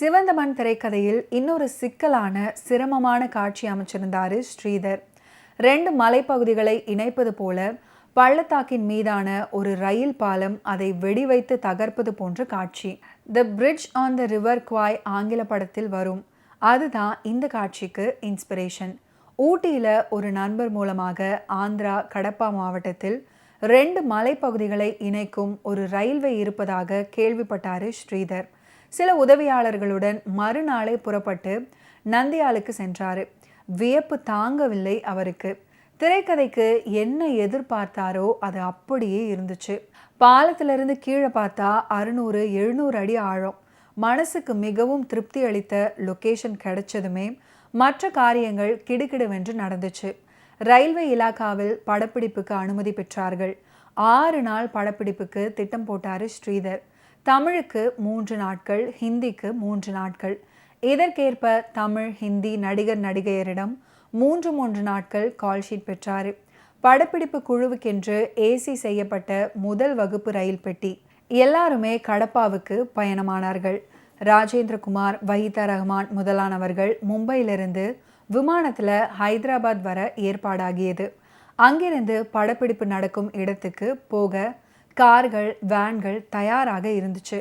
சிவந்த மண் திரைக்கதையில் இன்னொரு சிக்கலான சிரமமான காட்சி அமைச்சிருந்தாரு ஸ்ரீதர். 2 மலைப்பகுதிகளை இணைப்பது போல பள்ளத்தாக்கின் மீதான ஒரு ரயில் பாலம் அதை வெடிவைத்து தகர்ப்பது போன்ற காட்சி. The bridge on the river Kwai ஆங்கில படத்தில் வரும். அதுதான் இந்த காட்சிக்கு இன்ஸ்பிரேஷன். ஊட்டியில் ஒரு நண்பர் மூலமாக ஆந்திரா கடப்பா மாவட்டத்தில் 2 மலைப்பகுதிகளை இணைக்கும் ஒரு ரயில்வே இருப்பதாக கேள்விப்பட்டாரு ஸ்ரீதர். சில உதவியாளர்களுடன் மறுநாளே புறப்பட்டு நந்தியாலுக்கு சென்றாரு. வியப்பு தாங்கவில்லை அவருக்கு. திரைக்கதைக்கு என்ன எதிர்பார்த்தாரோ அது அப்படியே இருந்துச்சு. பாலத்திலிருந்து கீழே பார்த்தா 600-700 அடி ஆழம். மனசுக்கு மிகவும் திருப்தி அளித்த லொகேஷன் கிடைச்சதுமே மற்ற காரியங்கள் கிடுகிடுவென்று நடந்துச்சு. ரயில்வே இலாக்காவில் படப்பிடிப்புக்கு அனுமதி பெற்றார்கள். 6 நாள் படப்பிடிப்புக்கு திட்டம் போட்டாரு ஸ்ரீதர். தமிழுக்கு 3 நாட்கள், ஹிந்திக்கு 3 நாட்கள். இதற்கேற்ப தமிழ், ஹிந்தி நடிகர் நடிகையரிடம் 3 நாட்கள் கால்ஷீட் பெற்றாரு. படப்பிடிப்பு குழுவுக்கென்று ஏசி செய்யப்பட்ட முதல் வகுப்பு ரயில் பெட்டி. எல்லாருமே கடப்பாவுக்கு பயணமானார்கள். ராஜேந்திரகுமார், வஹீதா ரஹ்மான் முதலானவர்கள் மும்பையிலிருந்து விமானத்தில் ஹைதராபாத் வர ஏற்பாடாகியது. அங்கிருந்து படப்பிடிப்பு நடக்கும் இடத்துக்கு போக கார்கள், வேன்கள் தயாராக இருந்துச்சு.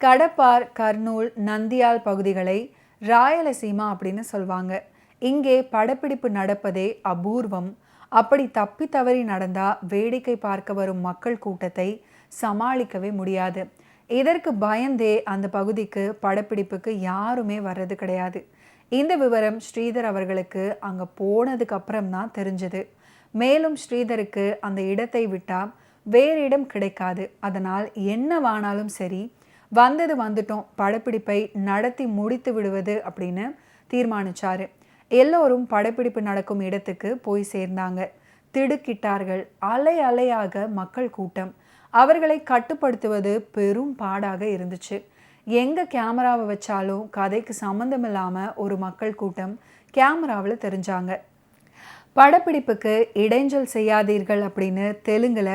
கடப்பார், கர்னூல், நந்தியால் பகுதிகளை ராயலசீமா அப்படின்னு சொல்வாங்க. இங்கே படப்பிடிப்பு நடப்பதே அபூர்வம். அப்படி தப்பி தவறி நடந்தா வேடிக்கை பார்க்க வரும் மக்கள் கூட்டத்தை சமாளிக்கவே முடியாது. இதற்கு பயந்தே அந்த பகுதிக்கு படப்பிடிப்புக்கு யாருமே வர்றது கிடையாது. இந்த விவரம் ஸ்ரீதர் அவர்களுக்கு அங்கே போனதுக்கு அப்புறம் தான் தெரிஞ்சது. மேலும் ஸ்ரீதருக்கு அந்த இடத்தை விட்டா வேறு இடம் கிடைக்காது. அதனால் என்னவானாலும் சரி, வந்தது வந்துட்டோம், படப்பிடிப்பை நடத்தி முடித்து விடுவது அப்படின்னு தீர்மானிச்சாரு. எல்லோரும் படப்பிடிப்பு நடக்கும் இடத்துக்கு போய் சேர்ந்தாங்க. திடுக்கிட்டார்கள். அலை அலையாக மக்கள் கூட்டம். அவர்களை கட்டுப்படுத்துவது பெரும் பாடாக இருந்துச்சு. எங்கே கேமராவை வச்சாலும் கதைக்கு சம்மந்தம் இல்லாமல் ஒரு மக்கள் கூட்டம் கேமராவில் தெரிஞ்சாங்க. படப்பிடிப்புக்கு இடைஞ்சல் செய்யாதீர்கள் அப்படின்னு தெலுங்குல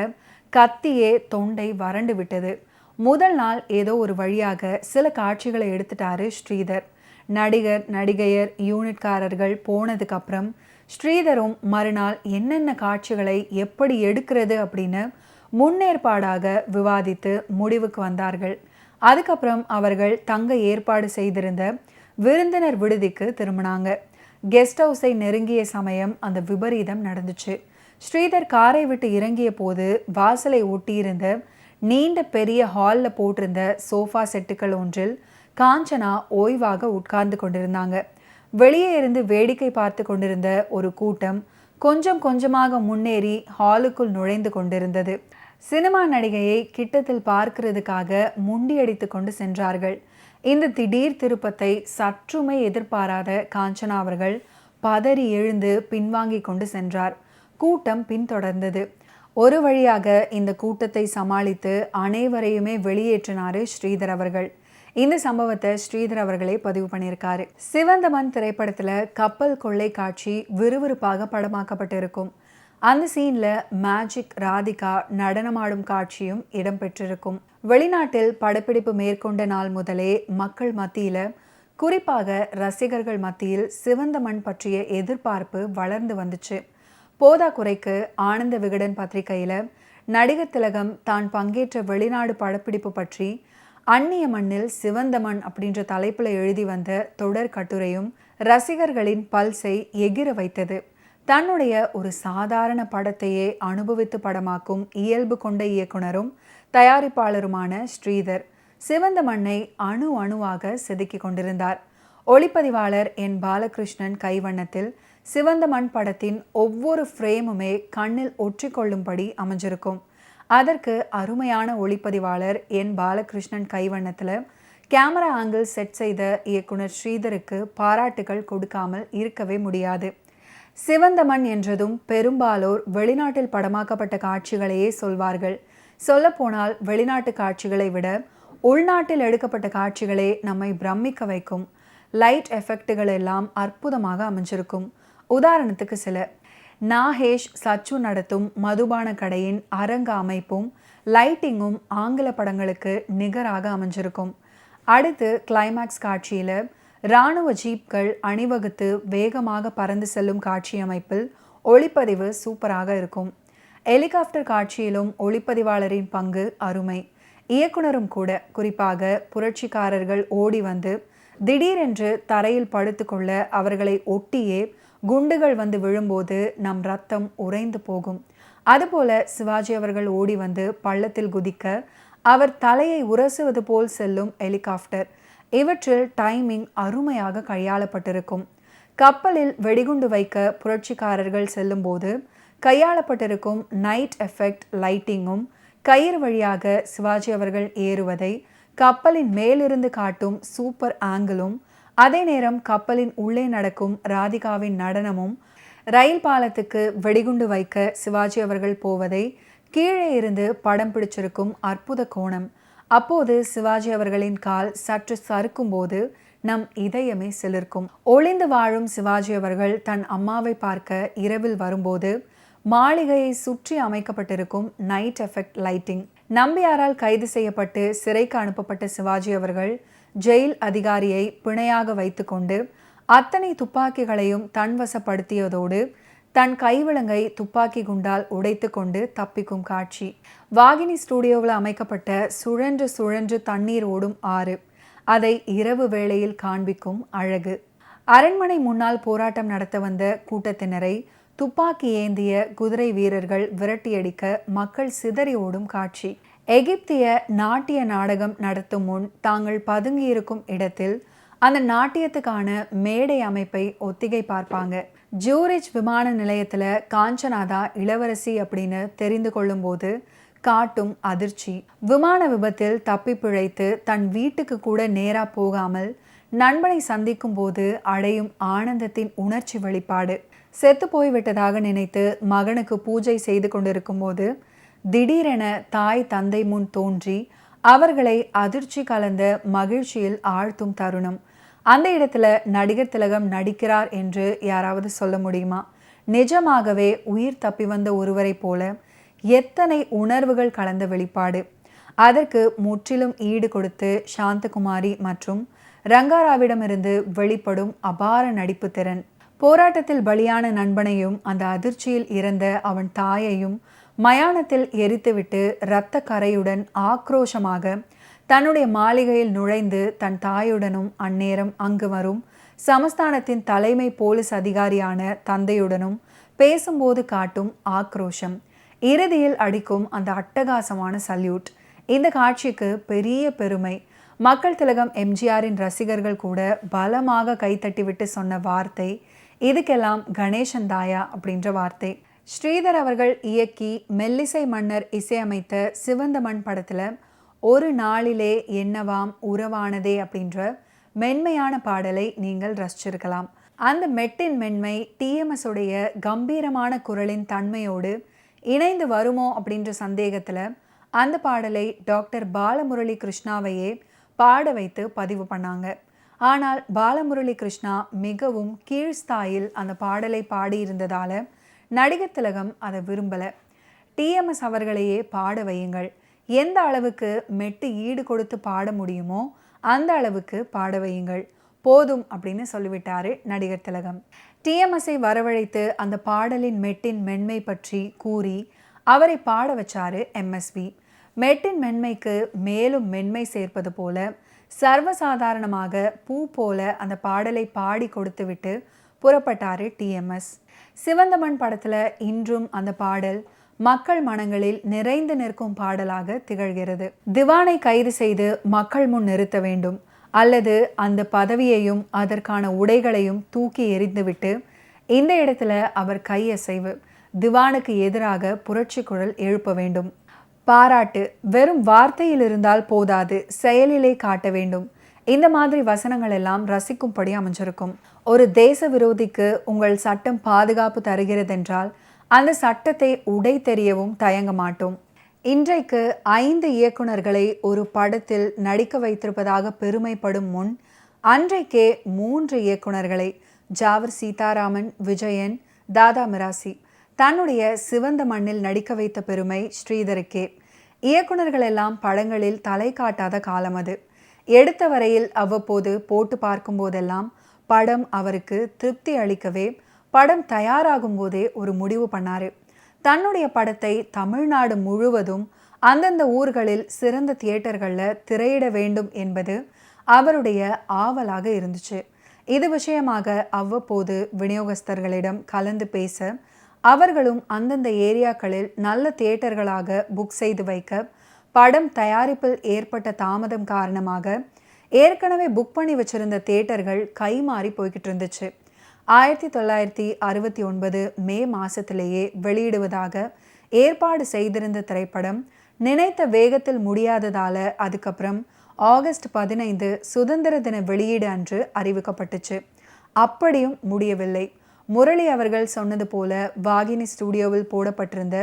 கத்தியே தொண்டை வறண்டு விட்டது. முதல் நாள் ஏதோ ஒரு வழியாக சில காட்சிகளை எடுத்துட்டாரு ஸ்ரீதர். நடிகர் நடிகையர் யூனிட்காரர்கள் போனதுக்கு அப்புறம் ஸ்ரீதரும் மறுநாள் என்னென்ன காட்சிகளை எப்படி எடுக்கிறது அப்படின்னு முன்னேற்பாடாக விவாதித்து முடிவுக்கு வந்தார்கள். அதுக்கப்புறம் அவர்கள் தங்க ஏற்பாடு செய்திருந்த விருந்தினர் விடுதிக்கு திரும்பினாங்க. கெஸ்ட் ஹவுஸை நெருங்கிய சமயம் அந்த விபரீதம் நடந்துச்சு. ஸ்ரீதர் காரை விட்டு இறங்கிய போது வாசலை ஒட்டியிருந்த நீண்ட பெரிய ஹாலில் போட்டிருந்த சோஃபா செட்டுக்கள் ஒன்றில் காஞ்சனா ஓய்வாக உட்கார்ந்து கொண்டிருந்தாங்க. வெளியே இருந்து வேடிக்கை பார்த்து கொண்டிருந்த ஒரு கூட்டம் கொஞ்சம் கொஞ்சமாக முன்னேறி ஹாலுக்குள் நுழைந்து கொண்டிருந்தது. சினிமா நடிகையை கிட்டத்தில் பார்க்கிறதுக்காக முண்டியடித்து கொண்டு சென்றார்கள். இந்த திடீர் திருப்பத்தை சற்றுமே எதிர்பாராத காஞ்சனா அவர்கள் பதறி எழுந்து பின்வாங்கி கொண்டு சென்றார். கூட்டம் பின்தொடர்ந்தது. ஒரு வழியாக இந்த கூட்டத்தை சமாளித்து அனைவரையுமே வெளியேற்றினாரு ஸ்ரீதர் அவர்கள். இந்த சம்பவத்தை ஸ்ரீதர் அவர்களே பதிவு பண்ணியிருக்காரு. சிவந்த மண் திரைப்படத்துல கப்பல் கொள்ளை காட்சி விறுவிறுப்பாக படமாக்கப்பட்டிருக்கும். அந்த சீன்ல மேஜிக் ராதிகா நடனமாடும் காட்சியும் இடம்பெற்றிருக்கும். வெளிநாட்டில் படப்பிடிப்பு மேற்கொண்ட நாள் முதலே மக்கள் மத்தியில, குறிப்பாக ரசிகர்கள் மத்தியில் சிவந்த மண் பற்றிய எதிர்பார்ப்பு வளர்ந்து வந்துச்சு. போதா குறைக்கு ஆனந்த விகடன் பத்திரிகையில் நடிகர் திலகம் தான் பங்கேற்ற வெளிநாடு படப்பிடிப்பு பற்றி அந்நிய மண்ணில் சிவந்த மண் அப்படின்ற தலைப்பில் எழுதி வந்த தொடர் கட்டுரையும் ரசிகர்களின் பல்ஸை எகிர வைத்தது. தன்னுடைய ஒரு சாதாரண படத்தையே அனுபவித்து படமாக்கும் இயல்பு கொண்ட இயக்குனரும் தயாரிப்பாளருமான ஸ்ரீதர் சிவந்த மண்ணை அணு அணுவாக செதுக்கி கொண்டிருந்தார். ஒளிப்பதிவாளர் என் பாலகிருஷ்ணன் கைவண்ணத்தில் சிவந்த மண் படத்தின் ஒவ்வொரு ஃப்ரேமுமே கண்ணில் ஒற்றிக்கொள்ளும்படி அமைஞ்சிருக்கும். அதற்கு அருமையான ஒளிப்பதிவாளர் என் பாலகிருஷ்ணன் கைவண்ணத்தில் கேமரா ஆங்கிள் செட் செய்த இயக்குனர் ஸ்ரீதருக்கு பாராட்டுகள் கொடுக்காமல் இருக்கவே முடியாது. சிவந்த மண் என்றதும் பெரும்பாலோர் வெளிநாட்டில் படமாக்கப்பட்ட காட்சிகளையே சொல்வார்கள். சொல்லப்போனால் வெளிநாட்டு காட்சிகளை விட உள்நாட்டில் எடுக்கப்பட்ட காட்சிகளே நம்மை பிரமிக்க வைக்கும். லைட் எஃபெக்டுகள் எல்லாம் அற்புதமாக அமைஞ்சிருக்கும். உதாரணத்துக்கு சில நாகேஷ் சச்சு நடத்தும் மதுபான கடையின் அரங்க அமைப்பும் லைட்டிங்கும் ஆங்கில படங்களுக்கு நிகராக அமைஞ்சிருக்கும். அடுத்து கிளைமேக்ஸ் காட்சியில் இராணுவ ஜீப்கள் அணிவகுத்து வேகமாக பறந்து செல்லும் காட்சி அமைப்பில் ஒளிப்பதிவு சூப்பராக இருக்கும். ஹெலிகாப்டர் காட்சியிலும் ஒளிப்பதிவாளரின் பங்கு அருமை. இயக்குனரும் கூட, குறிப்பாக புரட்சிக்காரர்கள் ஓடி வந்து திடீரென்று தரையில் படுத்துக்கொள்ள அவர்களை ஒட்டியே குண்டுகள் வந்து விழும்போது நம் ரத்தம் உறைந்து போகும். அதுபோல சிவாஜி அவர்கள் ஓடி வந்து பள்ளத்தில் குதிக்க அவர் தலையை உரசுவது போல் செல்லும் ஹெலிகாப்டர், இவற்றில் டைமிங் அருமையாக கையாளப்பட்டிருக்கும். கப்பலில் வெடிகுண்டு வைக்க புரட்சிக்காரர்கள் செல்லும்போது கையாளப்பட்டிருக்கும் நைட் எஃபெக்ட் லைட்டிங்கும், கயிறு வழியாக சிவாஜி அவர்கள் ஏறுவதை கப்பலின் மேலிருந்து காட்டும் சூப்பர் ஆங்கிளும், அதே நேரம் கப்பலின் உள்ளே நடக்கும் ராதிகாவின் நடனமும், ரயில் பாலத்துக்கு வெடிகுண்டு வைக்க சிவாஜி அவர்கள் போவதை கீழே இருந்து படம் பிடிச்சிருக்கும் அற்புத கோணம். அப்போது சிவாஜி அவர்களின் கால் சற்று சறுக்கும் போது நம் இதயமே சிலிர்க்கும். ஒளிந்து வாழும் சிவாஜி அவர்கள் தன் அம்மாவை பார்க்க இரவில் வரும்போது மாளிகையை சுற்றி அமைக்கப்பட்டிருக்கும் நைட் எஃபெக்ட் லைட்டிங், நம்பியாரால் கைது செய்யப்பட்டு சிறைக்கு அனுப்பப்பட்ட சிவாஜி அவர்கள் ஜெயில் அதிகாரியை பிணையாக வைத்துக்கொண்டு அத்தனை துப்பாக்கிகளையும் தன்வசப்படுத்தியதோடு தன் கைவிலங்கை துப்பாக்கி குண்டால் உடைத்து கொண்டு தப்பிக்கும் காட்சி. வாகினி ஸ்டுடியோவில் அமைக்கப்பட்ட சுழன்று சுழன்று தண்ணீர் ஓடும் ஆறு, அதை இரவு வேளையில் காண்பிக்கும் அழகு. அரண்மனை முன்னால் போராட்டம் நடத்த வந்த கூட்டத்தினரை துப்பாக்கி ஏந்திய குதிரை வீரர்கள் விரட்டியடிக்க மக்கள் சிதறி ஓடும் காட்சி. எகிப்திய நாட்டிய நாடகம் நடத்தும் முன் தாங்கள் பதுங்கியிருக்கும் இடத்தில் அந்த நாட்டியத்துக்கான மேடை அமைப்பை ஒத்திகை பார்ப்பாங்க. ஜூரிச் விமான நிலையத்தில் காஞ்சனாதா இளவரசி அப்படின்னு தெரிந்து கொள்ளும் போது காட்டும் அதிர்ச்சி. விமான விபத்தில் தப்பி பிழைத்து தன் வீட்டுக்கு கூட நேரா போகாமல் நண்பனை சந்திக்கும் போது அடையும் ஆனந்தத்தின் உணர்ச்சி வெளிப்பாடு. செத்து போய்விட்டதாக நினைத்து மகனுக்கு பூஜை செய்து கொண்டிருக்கும் போது திடீரென தாய் தந்தை முன் தோன்றி அவர்களை அதிர்ச்சி கலந்த மகிழ்ச்சியில் ஆழ்த்தும் தருணம். அந்த இடத்துல நடிகர் திலகம் நடிக்கிறார் என்று யாராவது சொல்ல முடியுமா? நிஜமாகவே உயிர் தப்பி வந்த ஒருவரை போல எத்தனை உணர்வுகள் கலந்த வெளிப்பாடு. அதற்கு முற்றிலும் ஈடு கொடுத்து சாந்தகுமாரி மற்றும் ரங்காராவிடமிருந்து வெளிப்படும் அபார நடிப்பு திறன். போராட்டத்தில் பலியான நண்பனையும் அந்த அதிர்ச்சியில் இறந்த அவன் தாயையும் மயானத்தில் எரித்துவிட்டு இரத்த கரையுடன் ஆக்ரோஷமாக தன்னுடைய மாளிகையில் நுழைந்து தன் தாயுடனும் அந்நேரம் அங்கு வரும் சமஸ்தானத்தின் தலைமை போலீஸ் அதிகாரியான தந்தையுடனும் பேசும்போது காட்டும் ஆக்ரோஷம், இறுதியில் அடிக்கும் அந்த அட்டகாசமான சல்யூட். இந்த காட்சிக்கு பெரிய பெருமை. மக்கள் திலகம் எம்ஜிஆரின் ரசிகர்கள் கூட பலமாக கைத்தட்டிவிட்டு சொன்ன வார்த்தை இதுக்கெல்லாம் கணேசன் தாயா அப்படின்ற வார்த்தை. ஸ்ரீதர் அவர்கள் இயக்கி மெல்லிசை மன்னர் இசையமைத்த சிவந்த மண் படத்தில் ஒரு நாளிலே என்னவாம் உறவானதே அப்படின்ற மென்மையான பாடலை நீங்கள் ரசிச்சிருக்கலாம். அந்த மெட்டின் மென்மை டிஎம்எஸ் உடைய கம்பீரமான குரலின் தன்மையோடு இணைந்து வருமோ அப்படின்ற சந்தேகத்தில் அந்த பாடலை டாக்டர் பாலமுரளி கிருஷ்ணாவையே பாட வைத்து பதிவு பண்ணாங்க. ஆனால் பாலமுரளி கிருஷ்ணா மிகவும் கீழ்ஸ்தாயில் அந்த பாடலை பாடியிருந்ததால நடிகர் திலகம் அதை விரும்பலை. டிஎம்எஸ் அவர்களையே பாட வையுங்கள், எந்த அளவுக்கு மெட்டு ஈடு கொடுத்து பாட முடியுமோ அந்த அளவுக்கு பாட வையுங்கள் போதும் அப்படின்னு சொல்லிவிட்டாரு நடிகர் திலகம். டிஎம்எஸ்ஐ வரவழைத்து அந்த பாடலின் மெட்டின் மென்மை பற்றி கூறி அவரை பாட வச்சாரு எம்எஸ்வி. மெட்டின் மென்மைக்கு மேலும் மென்மை சேர்ப்பது போல சர்வசாதாரணமாக பூ போல அந்த பாடலை பாடி கொடுத்து விட்டு புறப்பட்டாரு டிஎம்எஸ். சிவந்த மண் படத்தில் இன்றும் அந்த பாடல் மக்கள் மனங்களில் நிறைந்து நிற்கும் பாடலாக திகழ்கிறது. திவானை கைது செய்து மக்கள் முன் நிறுத்த வேண்டும், அல்லது அந்த பதவியையும் அதற்கான உடைகளையும் தூக்கி எறிந்துவிட்டு இந்த இடத்துல அவர் கையசைவு, திவானுக்கு எதிராக புரட்சி குரல் எழுப்ப வேண்டும். பாராட்டு வெறும் வார்த்தையில் இருந்தால் போதாது, செயலிலே காட்ட வேண்டும். இந்த மாதிரி வசனங்கள் எல்லாம் ரசிக்கும்படி அமைஞ்சிருக்கும். ஒரு தேச விரோதிக்கு உங்கள் சட்டம் பாதுகாப்பு தருகிறதென்றால் அந்த சட்டத்தை உடை தெரியவும் தயங்க மாட்டோம். இன்றைக்கு 5 இயக்குனர்களை ஒரு படத்தில் நடிக்க வைத்திருப்பதாக பெருமைப்படும் முன் அன்றைக்கே 3 இயக்குனர்களை ஜாவர் சீதாராமன், விஜயன், தாதா மிராசி தன்னுடைய சிவந்த மண்ணில் நடிக்க வைத்த பெருமை ஸ்ரீதருக்கே. இயக்குனர்கள் எல்லாம் படங்களில் தலை காட்டாத காலம் அது. எடுத்த வரையில் அவ்வப்போது போட்டு பார்க்கும் போதெல்லாம் படம் அவருக்கு திருப்தி அளிக்கவே படம் தயாராகும் போதே ஒரு முடிவு பண்ணாரு. தன்னுடைய படத்தை தமிழ்நாடு முழுவதும் அந்தந்த ஊர்களில் சிறந்த தியேட்டர்களில் திரையிட வேண்டும் என்பது அவருடைய ஆவலாக இருந்துச்சு. இது விஷயமாக அவ்வப்போது விநியோகஸ்தர்களிடம் கலந்து பேச அவர்களும் அந்தந்த ஏரியாக்களில் நல்ல தியேட்டர்களாக புக் செய்து வைக்க படம் தயாரிப்பில் ஏற்பட்ட தாமதம் காரணமாக ஏற்கனவே புக் பண்ணி வச்சிருந்த தியேட்டர்கள் கைமாறி போய்கிட்டு இருந்துச்சு. 1969 மே மாதத்திலேயே வெளியிடுவதாக ஏற்பாடு செய்திருந்த திரைப்படம் நினைத்த வேகத்தில் முடியாததால் அதுக்கப்புறம் ஆகஸ்ட் 15 சுதந்திர தின வெளியீடு அன்று அறிவிக்கப்பட்டுச்சு. அப்படியும் முடியவில்லை. முரளி அவர்கள் சொன்னது போல வாகினி ஸ்டுடியோவில் போடப்பட்டிருந்த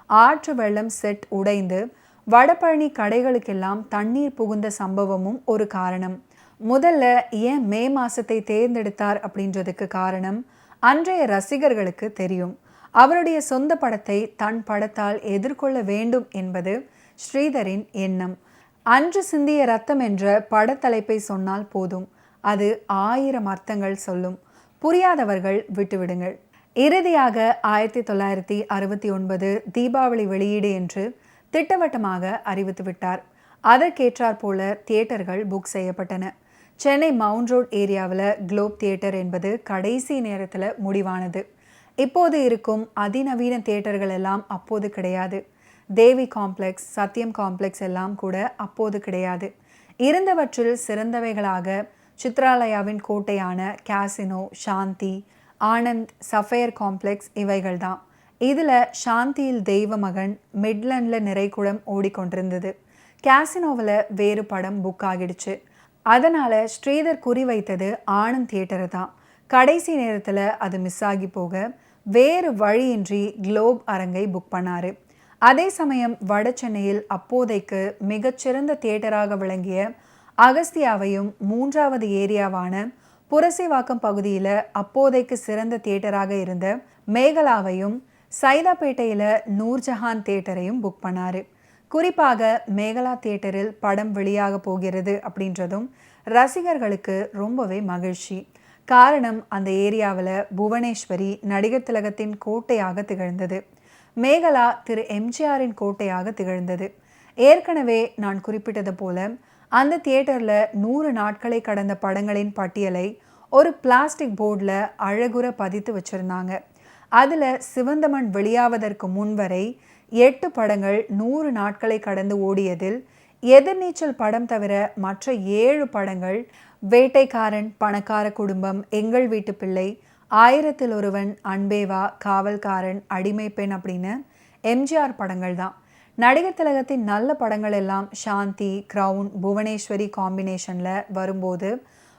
ஆற்று வெள்ளம் செட் உடைந்து வடபழனி கடைகளுக்கெல்லாம் தண்ணீர் புகுந்த சம்பவமும் ஒரு காரணம். முதல்ல ஏன் மே மாதத்தை தேர்ந்தெடுத்தார் அப்படின்றதுக்கு காரணம் அன்றைய ரசிகர்களுக்கு தெரியும். அவருடைய சொந்த படத்தை தன் படத்தால் எதிர்கொள்ள வேண்டும் என்பது ஸ்ரீதரின் எண்ணம். அன்று சிந்திய ரத்தம் என்ற படத்தலைப்பை சொன்னால் போதும், அது 1000 அர்த்தங்கள் சொல்லும். புரியாதவர்கள் விட்டுவிடுங்கள். இறுதியாக 1969 தீபாவளி வெளியீடு என்று திட்டவட்டமாக அறிவித்துவிட்டார். அதற்கேற்றாற் போல தியேட்டர்கள் புக் செய்யப்பட்டன. சென்னை மவுண்ட் ரோட் ஏரியாவில் குளோப் தியேட்டர் என்பது கடைசி நேரத்தில் முடிவானது. இப்போது இருக்கும் அதிநவீன தியேட்டர்கள் எல்லாம் அப்போது கிடையாது. தேவி காம்ப்ளெக்ஸ், சத்யம் காம்ப்ளெக்ஸ் எல்லாம் கூட அப்போது கிடையாது. இருந்தவற்றில் சிறந்தவைகளாக சித்ராலயாவின் கோட்டையான கேசினோ, சாந்தி, ஆனந்த், சஃபயர் காம்ப்ளெக்ஸ் இவைகள்தான். இதில் சாந்தியில் தெய்வ மகன், மிட்லண்டில் நிறைகுடம் ஓடிக்கொண்டிருந்தது. கேசினோவில் வேறு படம் புக் ஆகிடுச்சு. அதனால் ஸ்ரீதர் குறிவைத்தது ஆனந்த் தியேட்டரை தான். கடைசி நேரத்தில் அது மிஸ் ஆகி போக வேறு வழியின்றி குளோப் அரங்கை புக் பண்ணார். அதே சமயம் வட சென்னையில் அப்போதைக்கு மிகச்சிறந்த தியேட்டராக விளங்கிய அகஸ்தியாவையும் 3வது ஏரியாவான புரசைவாக்கம் பகுதியில் அப்போதைக்கு சிறந்த தியேட்டராக இருந்த மேகலாவையும் சைதாப்பேட்டையில் நூர்ஜஹான் தியேட்டரையும் புக் பண்ணார். குறிப்பாக மேகலா தியேட்டரில் படம் வெளியாக போகிறது அப்படின்றதும் ரசிகர்களுக்கு ரொம்பவே மகிழ்ச்சி. காரணம், அந்த ஏரியாவில் புவனேஸ்வரி நடிகர் திலகத்தின் கோட்டையாக திகழ்ந்தது. மேகலா திரு எம்ஜிஆரின் கோட்டையாக திகழ்ந்தது. ஏற்கனவே நான் குறிப்பிட்டது போல அந்த தியேட்டரில் 100 நாட்களை கடந்த படங்களின் பட்டியலை ஒரு பிளாஸ்டிக் போர்டில் அழகுற பதித்து வச்சுருந்தாங்க. அதில் சிவந்தமன் வெளியாவதற்கு முன்வரை 8 படங்கள் 100 நாட்களை கடந்து ஓடியதில் எதிர்நீச்சல் படம் தவிர மற்ற 7 படங்கள் வேட்டைக்காரன், பணக்கார குடும்பம், எங்கள் வீட்டு பிள்ளை, 1000ல் ஒருவன், அன்பேவா, காவல்காரன், அடிமை பெண் அப்படின்னு எம்ஜிஆர் படங்கள் தான். நடிகர் திலகத்தின் நல்ல படங்கள் எல்லாம் சாந்தி, கிரவுன், புவனேஸ்வரி காம்பினேஷனில் வரும்போது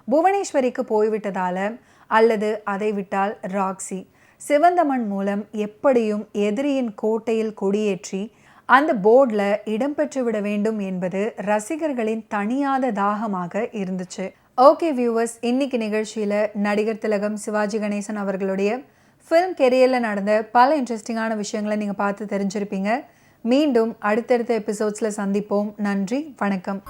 புவனேஸ்வரிக்கு போய்விட்டதால் அல்லது அதை விட்டால் ராக்ஸி, சிவந்தமன் மூலம் எப்படியும் எதிரியின் கோட்டையில் கொடியேற்றி அந்த போர்டில் இடம்பெற்று விட வேண்டும் என்பது ரசிகர்களின் தனியாத தாகமாக இருந்துச்சு. ஓகே வியூவர்ஸ், இன்னைக்கு நிகழ்ச்சியில் நடிகர் திலகம் சிவாஜி கணேசன் அவர்களுடைய ஃபிலிம் கெரியரில் நடந்த பல இன்ட்ரெஸ்டிங்கான விஷயங்களை நீங்கள் பார்த்து தெரிஞ்சிருப்பீங்க. மீண்டும் அடுத்தடுத்த எபிசோட்ஸில் சந்திப்போம். நன்றி, வணக்கம்.